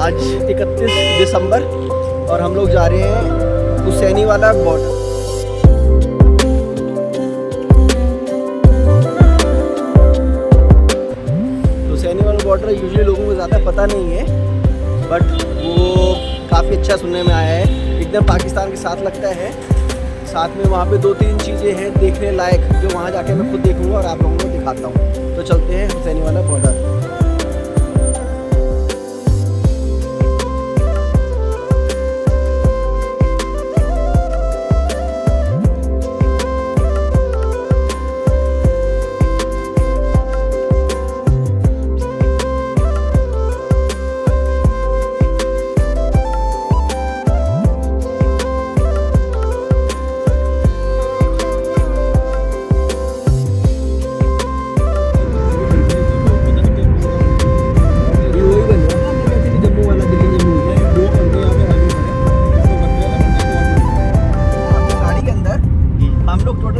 आज 31 दिसंबर और हम लोग जा रहे हैं हुसैनी वाला बॉर्डर। हुसैनी वाला बॉर्डर यूजुअली लोगों को ज़्यादा पता नहीं है, बट वो काफ़ी अच्छा सुनने में आया है। एकदम पाकिस्तान के साथ लगता है। साथ में वहाँ पे 2-3 चीज़ें हैं देखने लायक, जो वहाँ जाके मैं खुद देखूँगा और आप लोगों को दिखाता हूँ। तो चलते हैं हुसैनी वाला बॉर्डर।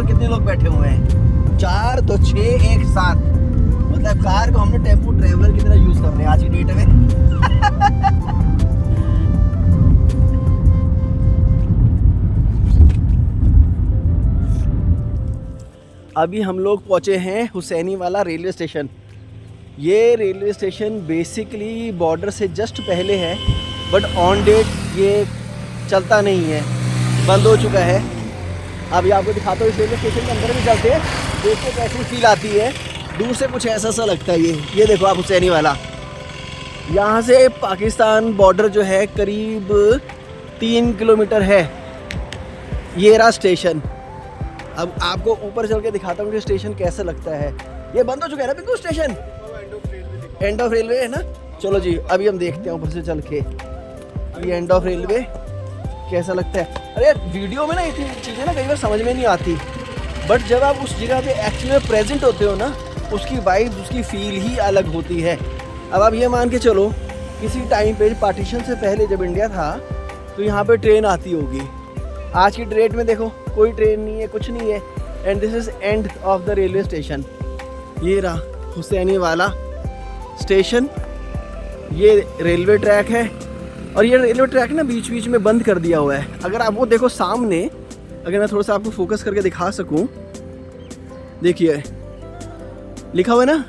कितने लोग बैठे हुए हैं? 4 तो 6 एक साथ। मतलब कार को हमने टेम्पो ट्रेवलर की तरह यूज कर रहे हैं आज की डेट में। अभी हम लोग पहुंचे हैं हुसैनी वाला रेलवे स्टेशन। ये रेलवे स्टेशन बेसिकली बॉर्डर से जस्ट पहले है, बट ऑन डेट ये चलता नहीं है, बंद हो चुका है। अभी आपको दिखाता हूँ इस रेलवे स्टेशन के अंदर भी चलते हैं, देखते कैसी फील आती है। दूर से कुछ ऐसा सा लगता है। ये देखो आप हुसैनी वाला। यहाँ से पाकिस्तान बॉर्डर जो है करीब 3 किलोमीटर है। ये रहा स्टेशन। अब आपको ऊपर चल के दिखाता हूँ कि स्टेशन कैसा लगता है। ये बंद हो चुका है ना बिल्कुल स्टेशन, एंड ऑफ रेलवे है ना। चलो जी अभी हम देखते हैं ऊपर से चल के ये एंड ऑफ रेलवे कैसा लगता है। अरे वीडियो में ना इतनी चीज़ें ना कई बार समझ में नहीं आती, बट जब आप उस जगह पे एक्चुअली में प्रेजेंट होते हो ना, उसकी वाइब, उसकी फील ही अलग होती है। अब आप ये मान के चलो किसी टाइम पे पार्टीशन से पहले जब इंडिया था तो यहाँ पे ट्रेन आती होगी। आज की डेट में देखो कोई ट्रेन नहीं है, कुछ नहीं है। And this is end of the railway station. ये रहा हुसैनी वाला स्टेशन। ये रेलवे ट्रैक है और ये रेलवे ट्रैक ना बीच बीच में बंद कर दिया हुआ है। अगर आप वो देखो सामने, अगर मैं थोड़ा सा आपको फोकस करके दिखा सकूं, देखिए लिखा हुआ है ना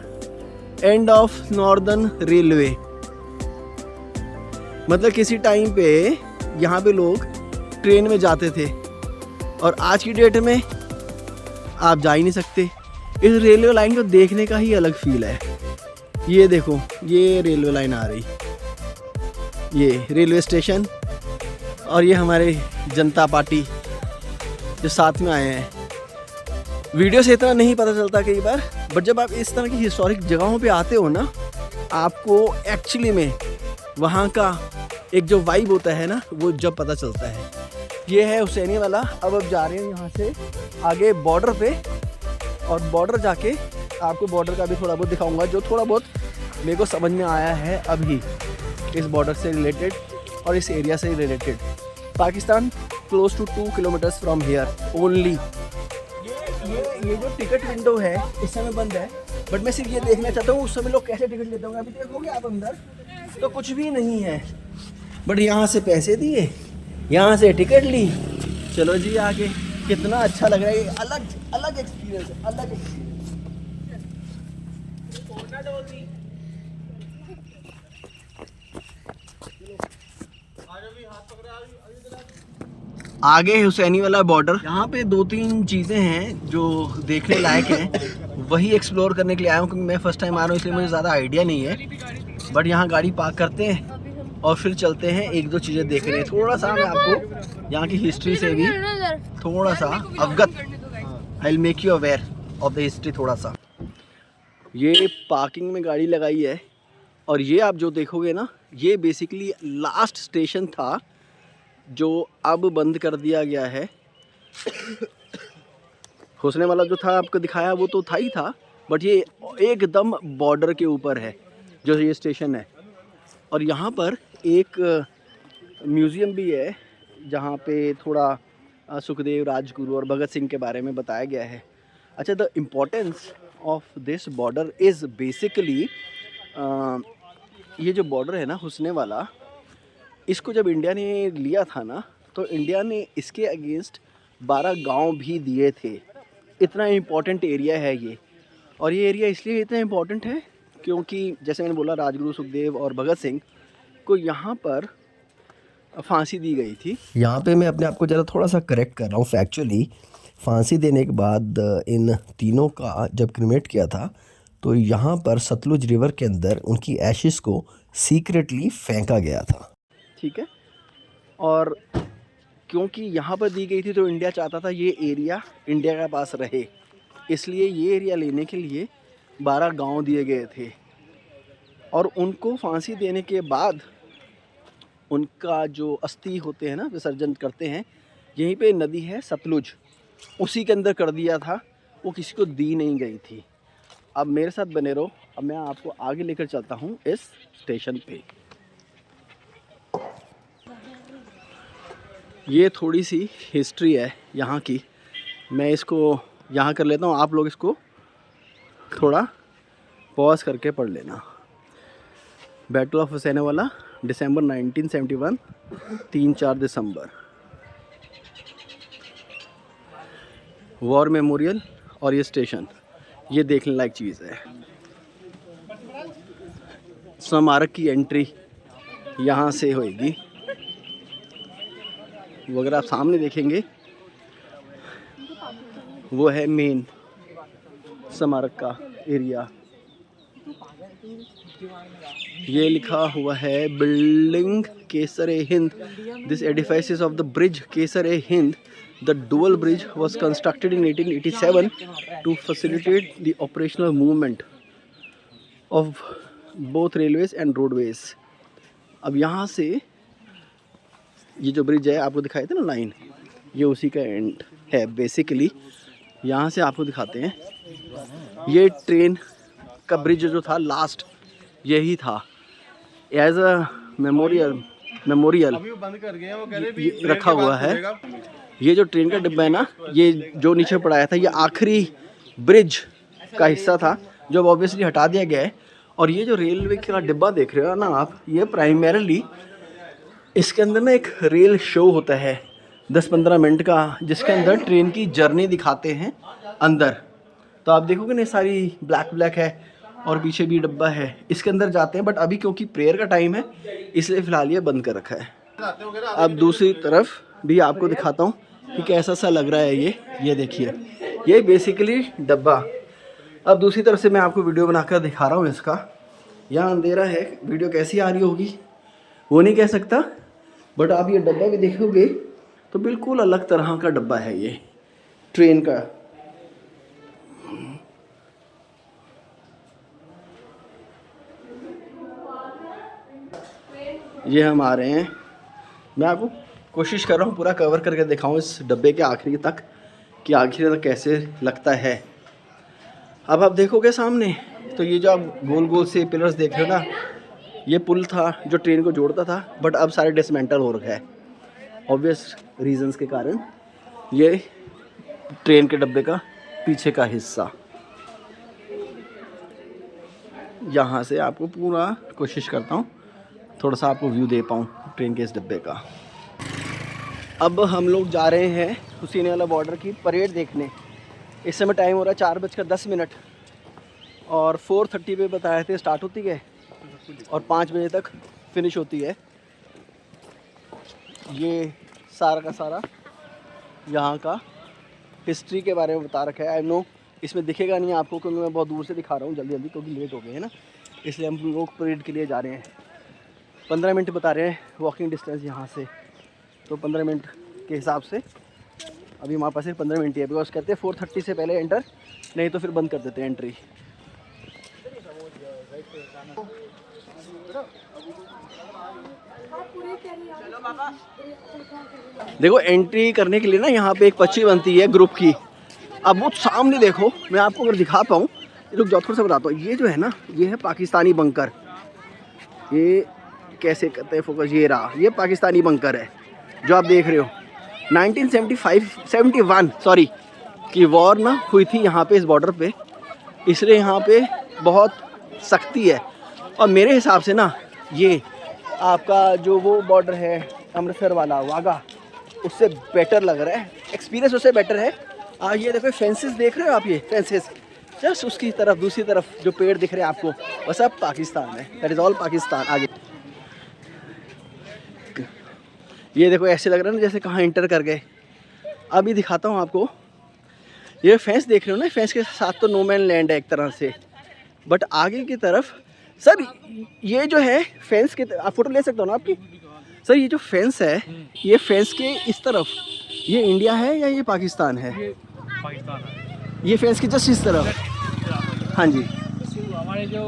एंड ऑफ नॉर्दर्न रेलवे। मतलब किसी टाइम पे यहाँ पे लोग ट्रेन में जाते थे और आज की डेट में आप जा ही नहीं सकते। इस रेलवे लाइन को देखने का ही अलग फील है। ये देखो ये रेलवे लाइन आ रही, ये रेलवे स्टेशन, और ये हमारे जनता पार्टी जो साथ में आए हैं। वीडियो से इतना नहीं पता चलता कई बार, बट जब आप इस तरह की हिस्टोरिक जगहों पे आते हो ना, आपको एक्चुअली में वहाँ का एक जो वाइब होता है ना, वो जब पता चलता है। ये है हुसैनी वाला। अब जा रहे हैं यहाँ से आगे बॉर्डर पे, और बॉर्डर जाके आपको बॉर्डर का भी थोड़ा बहुत दिखाऊंगा, जो थोड़ा बहुत मेरे को समझ में आया है अभी इस बॉर्डर से रिलेटेड और इस एरिया से related. Pakistan close to 2 kilometres from here only. ये जो टिकट विंडो है इस समय बंद है, बट मैं सिर्फ ये देखना चाहता हूँ उस समय लोग कैसे टिकट लेते होंगे। अभी देखोगे आप अंदर तो कुछ भी नहीं है, बट यहाँ से पैसे दिए, यहाँ से टिकट ली, चलो जी आगे। कितना अच्छा लग रहा है। ये अलग अलग एक्सपीरियंस है, अलग एक्सपीरियंस। आगे हुसैनी वाला बॉर्डर। यहाँ पे 2-3 चीज़ें हैं जो देखने लायक हैं, वही एक्सप्लोर करने के लिए आया हूँ, क्योंकि मैं फर्स्ट टाइम आ रहा हूँ इसलिए मुझे ज़्यादा आइडिया नहीं है। बट यहाँ गाड़ी पार्क करते हैं और फिर चलते हैं 1-2 चीज़ें देख रहे हैं। थोड़ा सा मैं आपको यहाँ की हिस्ट्री से भी थोड़ा सा अवगत, I will make you aware of the history थोड़ा सा। ये पार्किंग में गाड़ी लगाई है, और ये आप जो देखोगे ना, ये बेसिकली लास्ट स्टेशन था जो अब बंद कर दिया गया है। हुसैनी वाला जो था आपको दिखाया वो तो था ही था, बट ये एकदम बॉर्डर के ऊपर है जो ये स्टेशन है। और यहाँ पर एक म्यूज़ियम भी है जहाँ पे थोड़ा सुखदेव, राजगुरु और भगत सिंह के बारे में बताया गया है। अच्छा, the importance of this border is basically, ये जो बॉर्डर है ना हुसैनी वाला, इसको जब इंडिया ने लिया था ना, तो इंडिया ने इसके अगेंस्ट 12 गांव भी दिए थे। इतना इम्पोर्टेंट एरिया है ये। और ये एरिया इसलिए इतना इम्पोर्टेंट है क्योंकि जैसे मैंने बोला, राजगुरु सुखदेव और भगत सिंह को यहाँ पर फांसी दी गई थी। यहाँ पे मैं अपने आप को ज़रा थोड़ा सा करेक्ट कर रहा हूँ। फैक्चुअली फांसी देने के बाद इन तीनों का जब क्रिमेट किया था, तो यहाँ पर सतलुज रिवर के अंदर उनकी एशेस को सीक्रेटली फेंका गया था। ठीक है। और क्योंकि यहाँ पर दी गई थी तो इंडिया चाहता था ये एरिया इंडिया के पास रहे, इसलिए ये एरिया लेने के लिए 12 गांव दिए गए थे। और उनको फांसी देने के बाद उनका जो अस्थि होते हैं ना, विसर्जन करते हैं, यहीं पे नदी है सतलुज, उसी के अंदर कर दिया था। वो किसी को दी नहीं गई थी। अब मेरे साथ बने रहो, अब मैं आपको आगे लेकर चलता हूँ इस स्टेशन पे। ये थोड़ी सी हिस्ट्री है यहाँ की, मैं इसको यहाँ कर लेता हूँ, आप लोग इसको थोड़ा पॉज करके पढ़ लेना। Battle of Hussainiwala December 1971, 3-4 December. War memorial और ये स्टेशन, ये देखने लायक चीज़ है। स्मारक की एंट्री यहाँ से होएगी। वो अगर आप सामने देखेंगे, वो है मेन स्मारक का एरिया। ये लिखा हुआ है building Kaiser-e-Hind, this edifice is of the bridge Kaiser-e-Hind. The dual bridge was constructed in 1887 to facilitate the operational movement of both railways and roadways। अब यहाँ से ये जो ब्रिज है आपको दिखाई थे ना लाइन, ये उसी का एंड है बेसिकली। यहाँ से आपको दिखाते हैं, ये ट्रेन का ब्रिज जो था लास्ट यही था, एज अ मेमोरियल रखा हुआ है। ये जो ट्रेन का डिब्बा है ना, ये जो नीचे पड़ाया था, ये आखिरी ब्रिज का हिस्सा था जो अब ऑब्वियसली हटा दिया गया है। और ये जो रेलवे का डिब्बा देख रहे हो ना आप, ये प्राइमरीली इसके अंदर ना एक रेल शो होता है 10-15 मिनट का, जिसके अंदर ट्रेन की जर्नी दिखाते हैं अंदर। तो आप देखोगे ना, सारी ब्लैक है और पीछे भी डब्बा है, इसके अंदर जाते हैं। बट अभी क्योंकि प्रेयर का टाइम है, इसलिए फ़िलहाल ये बंद कर रखा है। अब दूसरी तरफ भी आपको दिखाता हूँ कि कैसा सा लग रहा है ये देखिए, ये बेसिकली डब्बा। अब दूसरी तरफ से मैं आपको वीडियो बनाकर दिखा रहा हूँ इसका। यहाँ अंधेरा है, वीडियो कैसी आ रही होगी वो नहीं कह सकता, बट आप ये डब्बा भी देखोगे तो बिल्कुल अलग तरह का डब्बा है ये ट्रेन का। ये हम आ रहे हैं, मैं आपको कोशिश कर रहा हूँ पूरा कवर करके दिखाऊँ इस डब्बे के आखिरी तक कि आखिरी तक कैसे लगता है। अब आप देखोगे सामने, तो ये जो आप गोल गोल से पिलर्स देख रहे हो ना, ये पुल था जो ट्रेन को जोड़ता था, बट अब सारे डिसमेंटल हो रखा है ऑब्वियस रीजंस के कारण। ये ट्रेन के डब्बे का पीछे का हिस्सा, यहाँ से आपको पूरा कोशिश करता हूँ थोड़ा सा आपको व्यू दे पाऊँ ट्रेन के इस डब्बे का। अब हम लोग जा रहे हैं हुसैनीवाला बॉर्डर की परेड देखने। इस समय टाइम हो रहा है 4:10 और 4:30 पे बताए थे स्टार्ट होती है और 5 बजे तक फिनिश होती है। ये सारा का सारा यहाँ का हिस्ट्री के बारे में बता रखा है। आई नो इसमें दिखेगा नहीं आपको क्योंकि मैं बहुत दूर से दिखा रहा हूँ जल्दी क्योंकि लेट हो गए हैं ना, इसलिए हम लोग परेड के लिए जा रहे हैं। 15 मिनट बता रहे हैं वॉकिंग डिस्टेंस यहाँ से, तो 15 मिनट के हिसाब से अभी हमारे पास सिर्फ 15 मिनट ही है, बिकॉज कहते हैं 4:30 से पहले एंटर, नहीं तो फिर बंद कर देते हैं एंट्री। देखो एंट्री करने के लिए ना यहाँ पे एक पर्ची बनती है ग्रुप की। अब वो सामने देखो, मैं आपको अगर दिखा पाऊँ, रुक जाओ थोड़ा सा बताता हूँ। ये जो है ना, ये है पाकिस्तानी बंकर। ये कैसे करते हैं फोकस, ये रहा, ये पाकिस्तानी बंकर है जो आप देख रहे हो। 1971 की वॉर ना हुई थी यहाँ पे इस बॉर्डर पे, इसलिए यहाँ पे बहुत सख्ती है। और मेरे हिसाब से ना ये आपका जो वो बॉर्डर है अमृतसर वाला वाघा, उससे बेटर लग रहा है, एक्सपीरियंस उससे बेटर है। ये देखो फेंसेस देख रहे हो आप, ये फेंसेस जस्ट उसकी तरफ दूसरी तरफ जो पेड़ दिख रहे हैं आपको, वो सब पाकिस्तान है, दैट इज़ ऑल पाकिस्तान। आगे ये देखो ऐसे लग रहा है ना जैसे कहाँ इंटर कर गए। अभी दिखाता हूँ आपको, ये फेंस देख रहे हो ना, फेंस के साथ तो नो मैन लैंड है एक तरह से, बट आगे की तरफ सर ये जो है फेंस के, आप फोटो ले सकते हो ना आपकी सर, ये जो फेंस है ये फेंस के इस तरफ ये इंडिया है या ये पाकिस्तान है? ये पाकिस्तान है। ये फेंस की जस्ट इस तरफ, हाँ जी हमारे जो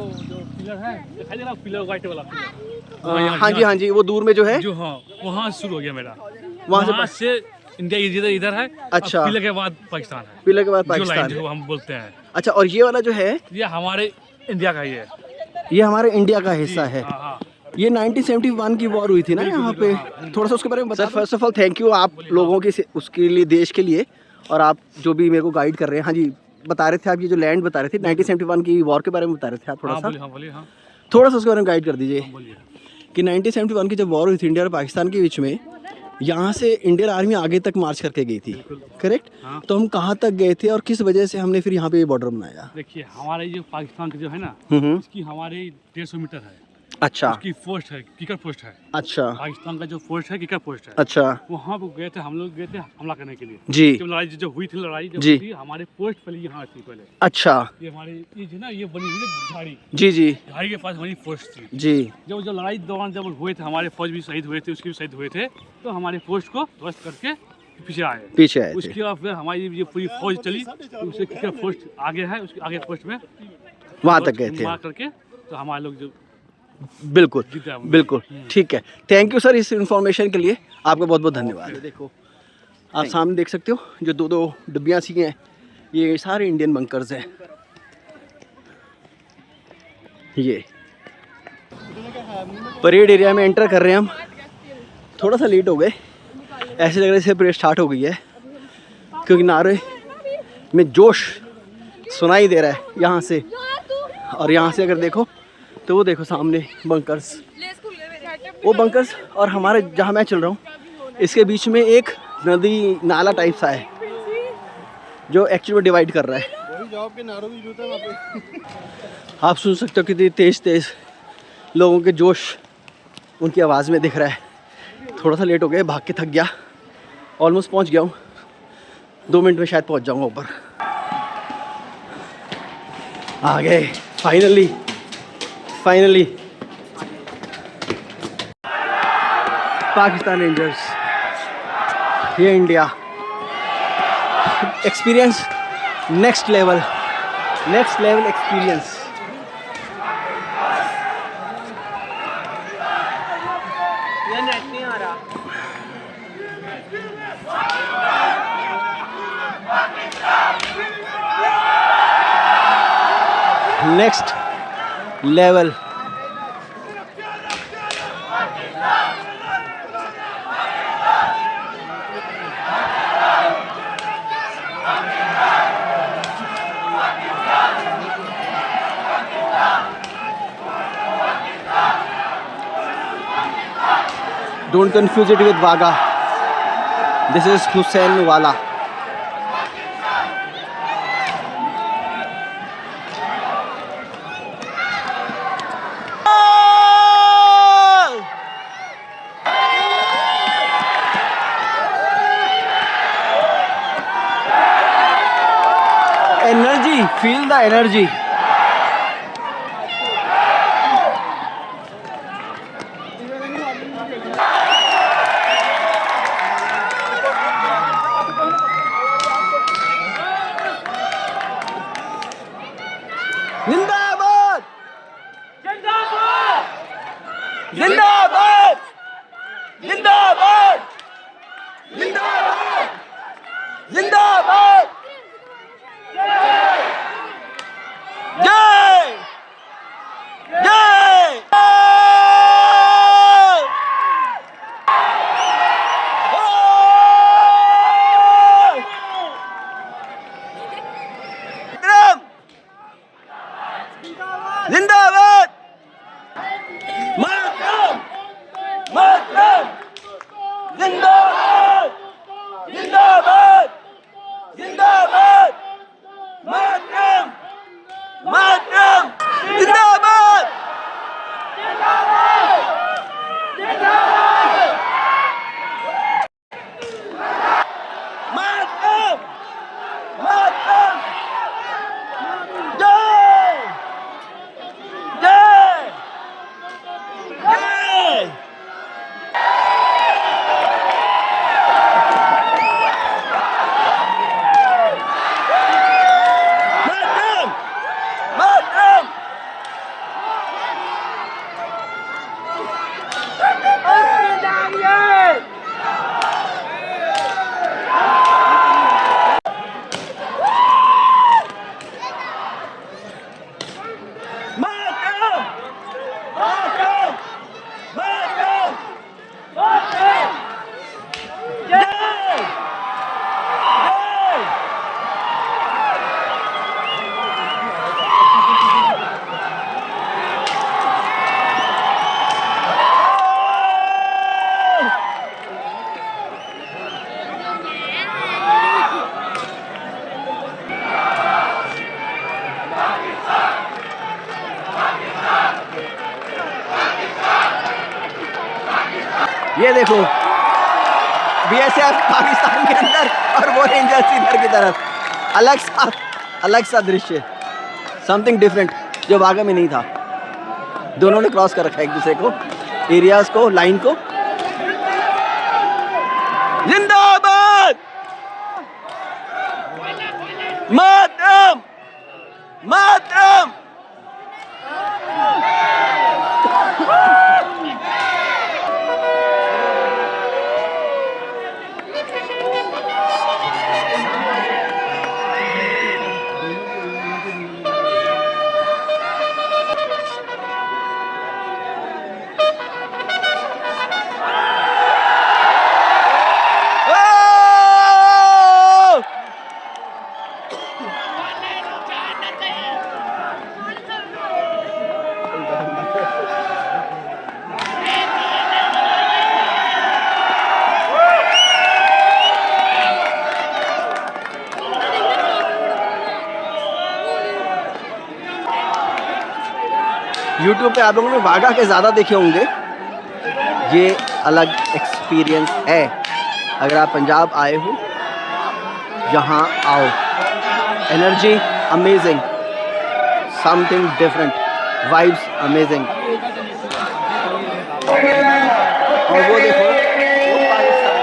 पिलर है दिखाई दे रहा, पिलर व्हाइट वाला पिलर, हाँ जी वो दूर में जो है जो हाँ वहाँ शुरू हो गया मेरा, वहाँ से इंडिया इधर है। अच्छा, पिलर के बाद पाकिस्तान है, पिलर के बाद जो लाइन पाकिस्तान, जो हम बोलते हैं। अच्छा, और ये वाला जो है ये हमारे इंडिया का ही है, ये हमारे इंडिया का हिस्सा है। हाँ हाँ। ये 1971 की वॉर हुई थी ना यहाँ पे, थोड़ा सा उसके बारे में बता। Sir first of all thank you आप लोगों की उसके लिए, देश के लिए, और आप जो भी मेरे को गाइड कर रहे हैं। हाँ जी बता रहे थे आप, ये जो लैंड बता रहे थे 1971 की वॉर के बारे में बता रहे थे आप, थोड़ा सा हाँ। थोड़ा सा उसके बारे में गाइड कर दीजिए बोलिए। कि 1971 की जब वॉर हुई थी इंडिया और पाकिस्तान के बीच में, यहाँ से इंडियन आर्मी आगे तक मार्च करके गई थी, करेक्ट? हाँ। तो हम कहाँ तक गए थे और किस वजह से हमने फिर यहाँ पे ये बॉर्डर बनाया? देखिए हमारे जो पाकिस्तान का जो है ना, इसकी हमारे 150 मीटर है। अच्छा, उसकी पोस्ट है, किकर पोस्ट है। अच्छा, पाकिस्तान का जो पोस्ट है किकर पोस्ट है। अच्छा, वहाँ पे गए थे हम लोग, गए थे हमला करने के लिए। जी जब लड़ाई जो हुई थी, लड़ाई जब जी हुई थी, हमारे पोस्ट पहले यहाँ थी पहले। अच्छा, ये हमारे ये जो ना ये बनी हुई ना झाड़ी, जी जी झाड़ी के पास हमारी पोस्ट थी। जी, जब जो लड़ाई दौरान जब हुए थे, हमारे फौज भी शहीद हुए थे, उसके भी शहीद हुए थे, तो हमारे पोस्ट को ध्वस्त करके पीछे आए। पीछे आए थे। उसके बाद फिर हमारी ये पूरी फौज चली, उससे किकर पोस्ट आगे है, उसके आगे पोस्ट में वहाँ तक गए थे मार करके, तो हमारे लोग जो बिल्कुल जीते हम। बिल्कुल, ठीक है, थैंक यू सर इस इन्फॉर्मेशन के लिए, आपका बहुत बहुत धन्यवाद। देखो आप सामने देख सकते हो जो दो दो डिब्बियाँ सी हैं, ये सारे इंडियन बंकर्स हैं। ये परेड एरिया में एंटर कर रहे हैं हम, थोड़ा सा लेट हो गए, ऐसे लग रहा है जैसे परेड स्टार्ट हो गई है, क्योंकि नारे में जोश सुनाई दे रहा है यहाँ से। और यहाँ से अगर देखो तो वो देखो सामने बंकर्स, वो बंकर्स, और हमारे जहाँ मैं चल रहा हूँ इसके बीच में एक नदी नाला टाइप सा है जो एक्चुअली डिवाइड कर रहा है। आप सुन सकते हो कितनी तेज तेज लोगों के जोश उनकी आवाज़ में दिख रहा है। थोड़ा सा लेट हो गया, भाग के थक गया, ऑलमोस्ट पहुँच गया हूँ, 2 मिनट में शायद पहुँच जाऊँगा ऊपर। आ गए फाइनली फाइनली। पाकिस्तान रेंजर्स, ये India, experience next level experience. ये नेट नहीं आ रहा। Next level. Don't confuse it with Wagah. This is Hussain Wala. Energy, feel the energy. जिंदाबाद जिंदाबाद जिंदाबाद जिंदाबाद जिंदाबाद जय जय जिंदाबाद मातरम ये देखो बीएसएफ पाकिस्तान के अंदर और वो रेंजर्स इधर की तरफ। अलग सा दृश्य, समथिंग डिफरेंट जो वागा में नहीं था। दोनों ने क्रॉस कर रखा है एक दूसरे को, एरियाज को, लाइन को। जिंदाबाद, मातरम, मातरम। यूट्यूब पे आप लोगों ने वाघा के ज़्यादा देखे होंगे, ये अलग एक्सपीरियंस है। अगर आप पंजाब आए हो, यहाँ आओ। Energy amazing, something different, vibes amazing. और वो देखो, वो पाकिस्तान।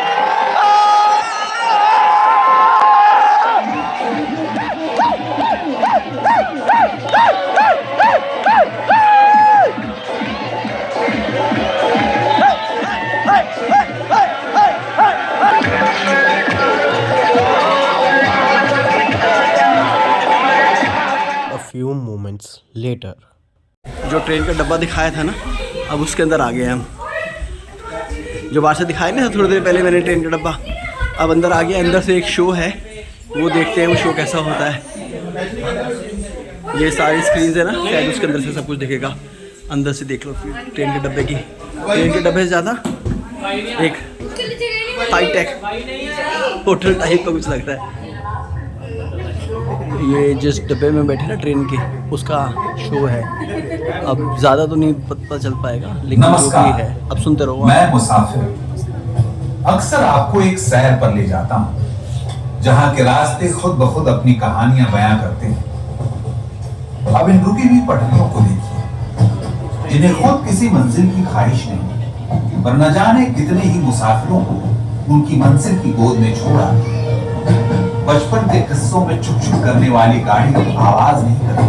few moments later. जो ट्रेन का डब्बा दिखाया था ना, अब उसके अंदर आ गए हम। जो बाहर से दिखाया नहीं था थोड़ी देर पहले मैंने ट्रेन का डब्बा, अब अंदर आ गया। अंदर से एक शो है, वो देखते हैं वो शो कैसा होता है। ये सारी स्क्रीन है ना, शायद उसके अंदर से सब कुछ दिखेगा। अंदर से देख लो ट्रेन के डब्बे की। ट्रेन के डब्बे से ज़्यादा एक हाईटेक होटल टाइप का कुछ लगता है। ये जिस डब्बे में बैठे ना ट्रेन के, उसका शो है। अब ज़्यादा तो नहीं पता चल पाएगा, लेकिन जो भी है अब सुनते रहो। मैं मुसाफिर अक्सर आपको एक सैर पर ले जाता हूँ, जहाँ के रास्ते खुद ब खुद अपनी कहानियां बयां करते हैं। अब इन रुकी हुई पटरियों को देखिए, जिन्हें खुद किसी मंजिल की ख्वाहिश नहीं, पर न जाने कितने ही मुसाफिरों को उनकी मंजिल की गोद में छोड़ा। बचपन के किस्सों में छुक छुक करने वाली गाड़ी अब आवाज नहीं करती।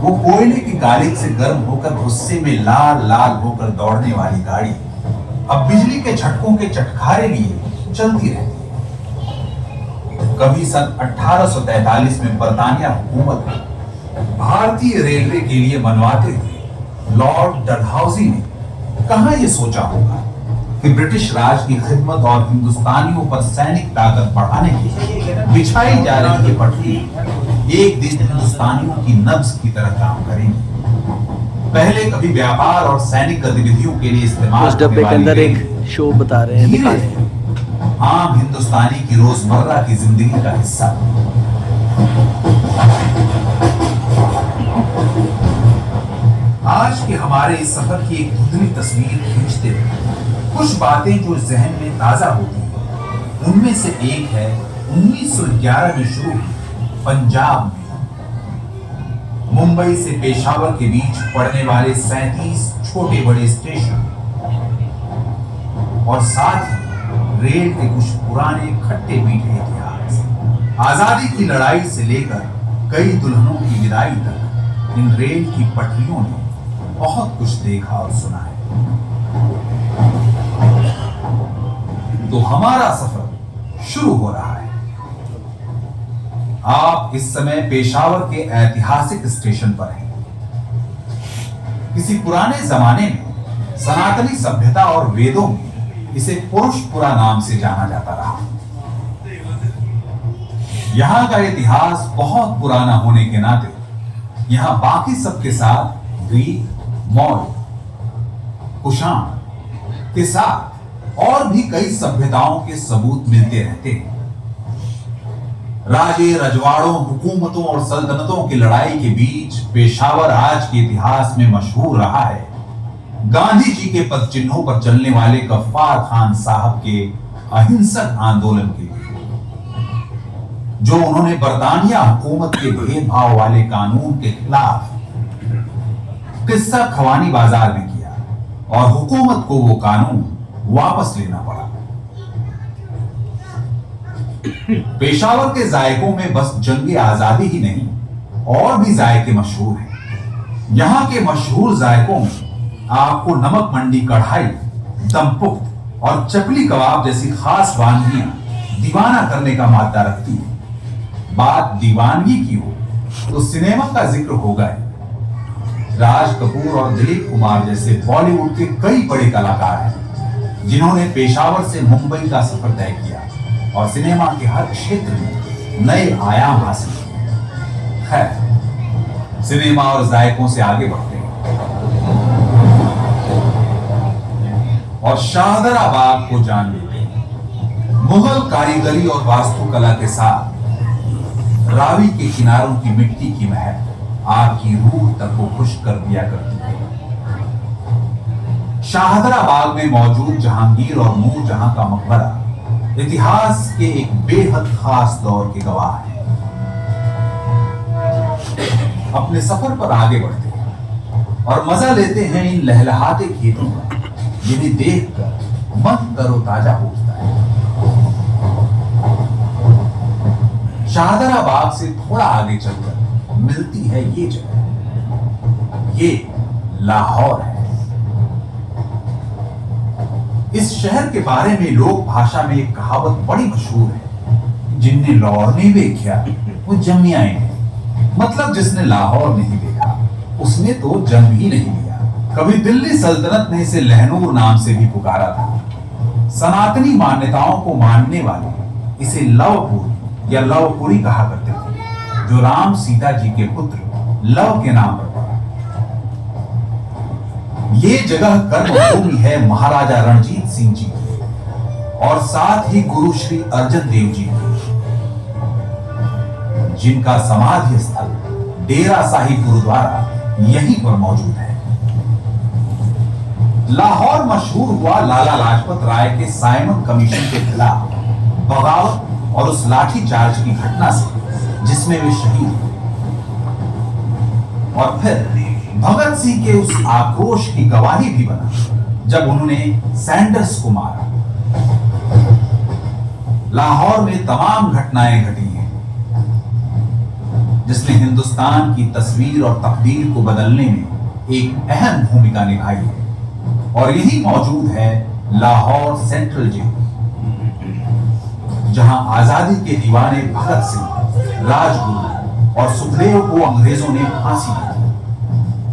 वो कोयले की गालिब से गर्म होकर गुस्से में लाल लाल होकर दौड़ने वाली गाड़ी अब बिजली के झटकों के चटखारे लिए चलती रहती है। कभी सन 1843 में बरतानिया हुकूमत ने भारतीय रेलवे के लिए बनवाते हुए लॉर्ड डलहौजी ने कहां ये सोचा होगा कि ब्रिटिश राज की खिदमत और हिंदुस्तानियों पर सैनिक ताकत बढ़ाने के लिए बिछाई जा रही ये पटरी एक दिन हिंदुस्तानियों की नब्ज की तरह काम करेंगी। पहले कभी व्यापार और सैनिक गतिविधियों के लिए इस्तेमाल उस डब्बे के अंदर एक शो बता रहे हैं, दिखा रहे हैं। आम हिंदुस्तानी की रोजमर्रा की जिंदगी का हिस्सा। आज के हमारे इस सफर की एक धुंधली तस्वीर खींचते हुए कुछ बातें जो जहन में ताजा होती हैं, उनमें से एक है 1911 में शुरू हुई पंजाब में मुंबई से पेशावर के बीच पड़ने वाले 37 छोटे बड़े स्टेशन और साथ ही रेल के कुछ पुराने खट्टे मीठे इतिहास। आजादी की लड़ाई से लेकर कई दुल्हनों की विदाई तक इन रेल की पटरियों ने बहुत कुछ देखा और सुना है। तो हमारा सफर शुरू हो रहा है। आप इस समय पेशावर के ऐतिहासिक स्टेशन पर हैं। किसी पुराने जमाने में सनातनी सभ्यता और वेदों में इसे पुरुषपुरा नाम से जाना जाता रहा। यहां का इतिहास बहुत पुराना होने के नाते यहां बाकी सबके साथ ग्रीक, मौर्य, कुषाण के साथ और भी कई सभ्यताओं के सबूत मिलते रहते हैं। राजे, रजवाड़ों, हुकूमतों और सल्तनतों की लड़ाई के बीच पेशावर आज के इतिहास में मशहूर रहा है। गांधी जी के पद चिन्हों पर चलने वाले गफ्फार खान साहब के अहिंसक आंदोलन के लिए, जो उन्होंने बरतानिया हुकूमत के भेदभाव वाले कानून के खिलाफ किस्सा खवानी बाजार में किया और हुकूमत को वो कानून वापस लेना पड़ा। पेशावर के जायकों में बस जंगे आजादी ही नहीं, और भी जायके मशहूर हैं। यहां के मशहूर जायकों में आपको नमक मंडी कढ़ाई, दमपुख्त और चकली कबाब जैसी खास वानगियां दीवाना करने का मादा रखती है। बात दीवानगी की हो तो सिनेमा का जिक्र होगा ही। राज कपूर और दिलीप कुमार जैसे बॉलीवुड के कई बड़े कलाकार हैं जिन्होंने पेशावर से मुंबई का सफर तय किया और सिनेमा के हर क्षेत्र में नए आयाम हासिल किए। खैर, सिनेमा और जायकों से आगे बढ़ते हैं और शाहदरा बाग को जान लेते हैं। मुगल कारीगरी और वास्तुकला के साथ रावी के किनारों की मिट्टी की महक आपकी रूह तक को खुश कर दिया करती है। शाहदरा बाग में मौजूद जहांगीर और नूरजहां का मकबरा इतिहास के एक बेहद खास दौर के गवाह है। अपने सफर पर आगे बढ़ते हैं और मजा लेते हैं इन लहलहाते खेतों का, जिन्हें देखकर मन तरोताजा हो उठता है। शाहदरा बाग से थोड़ा आगे चलकर मिलती है ये जगह, ये लाहौर है। इस शहर के बारे में लोक भाषा में एक कहावत बड़ी मशहूर है, जिनने लाहौर नहीं देखा वो जमिया नहीं। मतलब जिसने लाहौर नहीं देखा उसने तो जन्म ही नहीं लिया। कभी दिल्ली सल्तनत ने इसे लहनूर नाम से भी पुकारा था। सनातनी मान्यताओं को मानने वाले इसे लवपुर या लवपुरी कहा करते थे, जो राम सीता जी के पुत्र लव के नाम पर पड़ा। ये जगह कर्मभूमि है महाराजा रणजीत सिंह जी की और साथ ही गुरु श्री अर्जन देव जी की, जिनका समाधि स्थल डेरा साहिब गुरुद्वारा यहीं पर मौजूद है। लाहौर मशहूर हुआ लाला लाजपत राय के साइमन कमीशन के खिलाफ बगावत और उस लाठी चार्ज की घटना से, जिसमें वे शहीद हुए। और फिर भगत सिंह के उस आक्रोश की गवाही भी बना जब उन्होंने सैंडर्स को मारा। लाहौर में तमाम घटनाएं घटी हैं जिसने हिंदुस्तान की तस्वीर और तकदीर को बदलने में एक अहम भूमिका निभाई है। और यही मौजूद है लाहौर सेंट्रल जेल, जहां आजादी के दीवाने भगत सिंह, राजगुरु और सुखदेव को अंग्रेजों ने फांसी दी।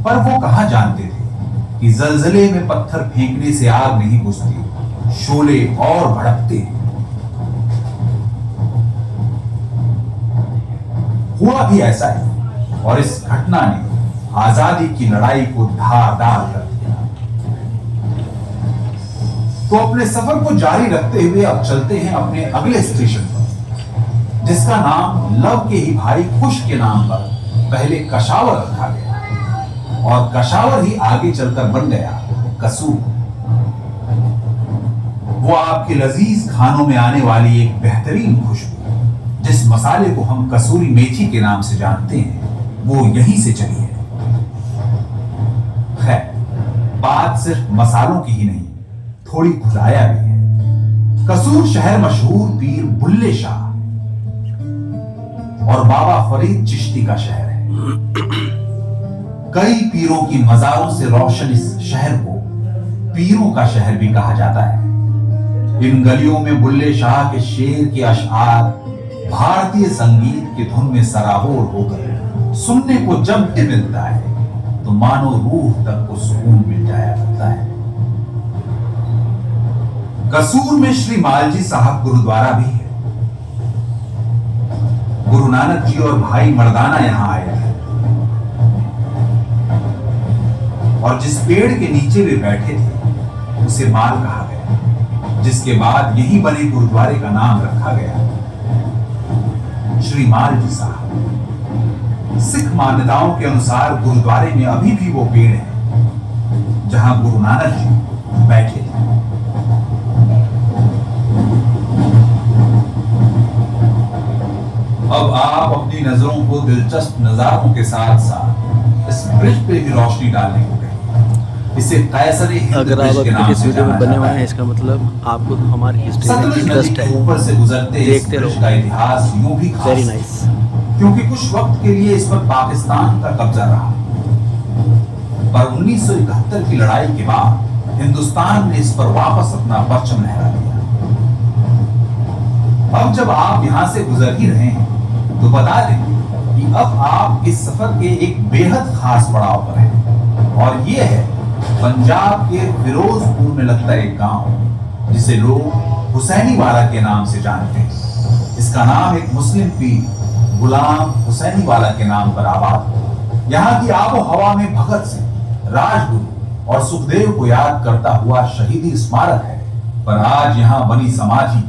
पर वो कहां जानते थे कि जलजले में पत्थर फेंकने से आग नहीं बुझती, शोले और भड़कते हैं। हुआ भी ऐसा है और इस घटना ने आजादी की लड़ाई को धारदार कर दिया। तो अपने सफर को जारी रखते हुए अब चलते हैं अपने अगले स्टेशन पर, जिसका नाम लव के ही भाई कुश के नाम पर पहले कशावर रखा गया और कशावर ही आगे चलकर बन गया कसूर। वो आपके लजीज खानों में आने वाली एक बेहतरीन खुशबू, जिस मसाले को हम कसूरी मेथी के नाम से जानते हैं, वो यहीं से चली है। खैर, बात सिर्फ मसालों की ही नहीं, थोड़ी खुदाया भी है। कसूर शहर मशहूर पीर बुल्ले शाह और बाबा फरीद चिश्ती का शहर है। कई पीरों की मजारों से रोशन इस शहर को पीरों का शहर भी कहा जाता है। इन गलियों में बुल्ले शाह के शेर के अशआर भारतीय संगीत की धुन में सराबोर होकर सुनने को जब भी मिलता है तो मानो रूह तक को सुकून मिल जाया करता है। कसूर में श्री मालजी साहब गुरुद्वारा भी है। गुरु नानक जी और भाई मर्दाना यहां आए थे और जिस पेड़ के नीचे वे बैठे थे उसे माल कहा गया, जिसके बाद यही बने गुरुद्वारे का नाम रखा गया श्री मालजी साहब। सिख मान्यताओं के अनुसार गुरुद्वारे में अभी भी वो पेड़ है जहां गुरु नानक जी बैठे थे। अब आप अपनी नजरों को दिलचस्प नजारों के साथ साथ इस ब्रिज पे भी रोशनी डालने को कहें। इसे कैसर हिंद अगर आप ब्रिज के अभी नाम इस से वीडियो में जाना बने जाता हुए हैं है। इसका मतलब आपको हमारी हिस्ट्री में सतलुज नदी इंटरेस्ट के है। ऊपर से गुजरते इस देखते ब्रिज रहो। का इतिहास यूं भी खास वेरी है, नाइस। क्योंकि कुछ वक्त के लिए इस पर पाकिस्तान का कब्जा रहा, पर 1971 की लड़ाई के बाद हिंदुस्तान ने इस पर वापस अपना परचम लहरा दिया। अब जब आप यहां से गुजर ही रहे हैं तो बता दें कि अब आप इस सफर के एक बेहद खास पड़ाव पर हैं, और ये है पंजाब के फिरोजपुर में लगता एक गांव जिसे लोग हुसैनी वाला के नाम से जानते हैं। इसका नाम एक मुस्लिम पीर गुलाम हुसैनी वाला के नाम पर आबाद है। यहाँ की आबो हवा में भगत सिंह, राजगुरु और सुखदेव को याद करता हुआ शहीदी स्मारक है, पर आज यहाँ बनी समाधि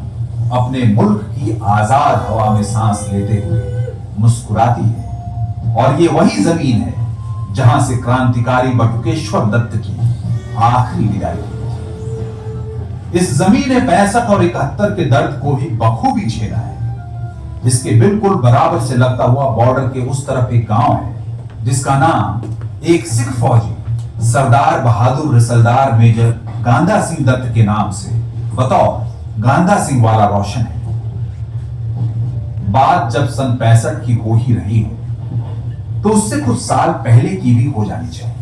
अपने मुल्क की आजाद हवा में सांस लेते हुए मुस्कुराती है। और ये वही जमीन है जहां से क्रांतिकारी बटुकेश्वर दत्त की आखिरी विदाई हुई। इस जमीन ने 65 और 71 के दर्द को भी बखूबी झेला है। इसके बिल्कुल बराबर से लगता हुआ बॉर्डर के उस तरफ एक गांव है जिसका नाम एक सिख फौजी सरदार बहादुर रिसलदार मेजर गांधा सिंह दत्त के नाम से बतौर गांधा सिंह वाला रोशन है। बात जब सन 65 की हो ही रही हो तो उससे कुछ साल पहले की भी हो जानी चाहिए।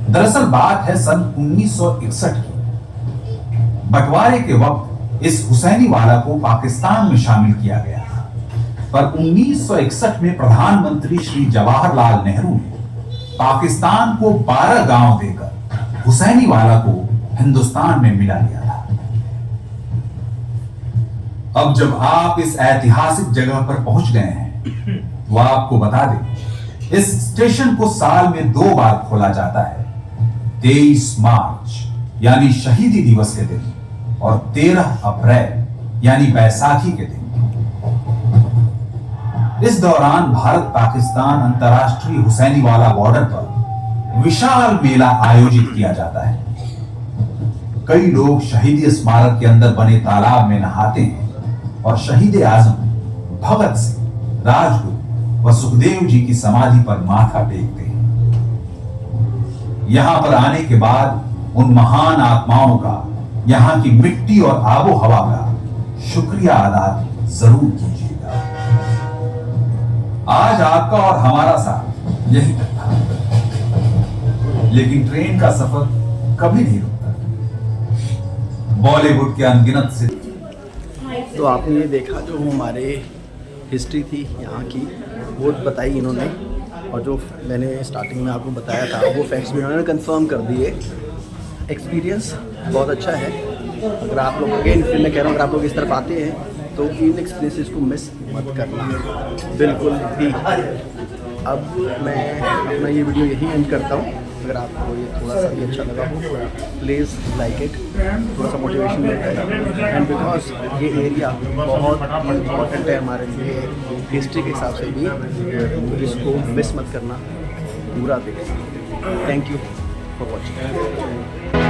दरअसल बात है सन 1961 की। बंटवारे के वक्त इस हुसैनी वाला को पाकिस्तान में शामिल किया गया था, पर 1961 में प्रधानमंत्री श्री जवाहरलाल नेहरू ने पाकिस्तान को 12 गांव देकर हुसैनी वाला को हिंदुस्तान में मिला लिया था। अब जब आप इस ऐतिहासिक जगह पर पहुंच गए हैं तो आपको बता दें इस स्टेशन को साल में 2 बार खोला जाता है, 23 मार्च यानी शहीदी दिवस के दिन और 13 अप्रैल यानी बैसाखी के दिन। इस दौरान भारत पाकिस्तान अंतर्राष्ट्रीय हुसैनी वाला बॉर्डर पर विशाल मेला आयोजित किया जाता है। कई लोग शहीदी स्मारक के अंदर बने तालाब में नहाते हैं और शहीद आजम भगत सिंह, राजगुरु व सुखदेव जी की समाधि पर माथा टेकते हैं। यहां पर आने के बाद उन महान आत्माओं का यहां की मिट्टी और आबो हवा का शुक्रिया अदा जरूर कीजिएगा। आज आपका और हमारा साथ यही तक था, लेकिन ट्रेन का सफर कभी नहीं रुकता। बॉलीवुड के अनगिनत से तो आपने ये देखा जो हमारे हिस्ट्री थी यहाँ की वो बताई इन्होंने, और जो मैंने स्टार्टिंग में आपको बताया था वो फैक्ट्स भी इन्होंने कंफर्म कर दिए। एक्सपीरियंस बहुत अच्छा है। अगर आप लोग अगेन फिर मैं कह रहा हूँ अगर आप लोग इस तरफ आते हैं तो इन एक्सपीरियंसेस को मिस मत करना बिल्कुल भी। अब मैं अपना ये वीडियो यहीं एंड करता हूँ। अगर आपको ये थोड़ा सा भी अच्छा लगा हो प्लीज़ लाइक इट, थोड़ा सा मोटिवेशन मिलता है। एंड बिकॉज ये एरिया बहुत इम्पोर्टेंट है हमारे लिए हिस्ट्री के हिसाब से भी, तो इसको मिस मत करना, पूरा देखना। Thank you for watching.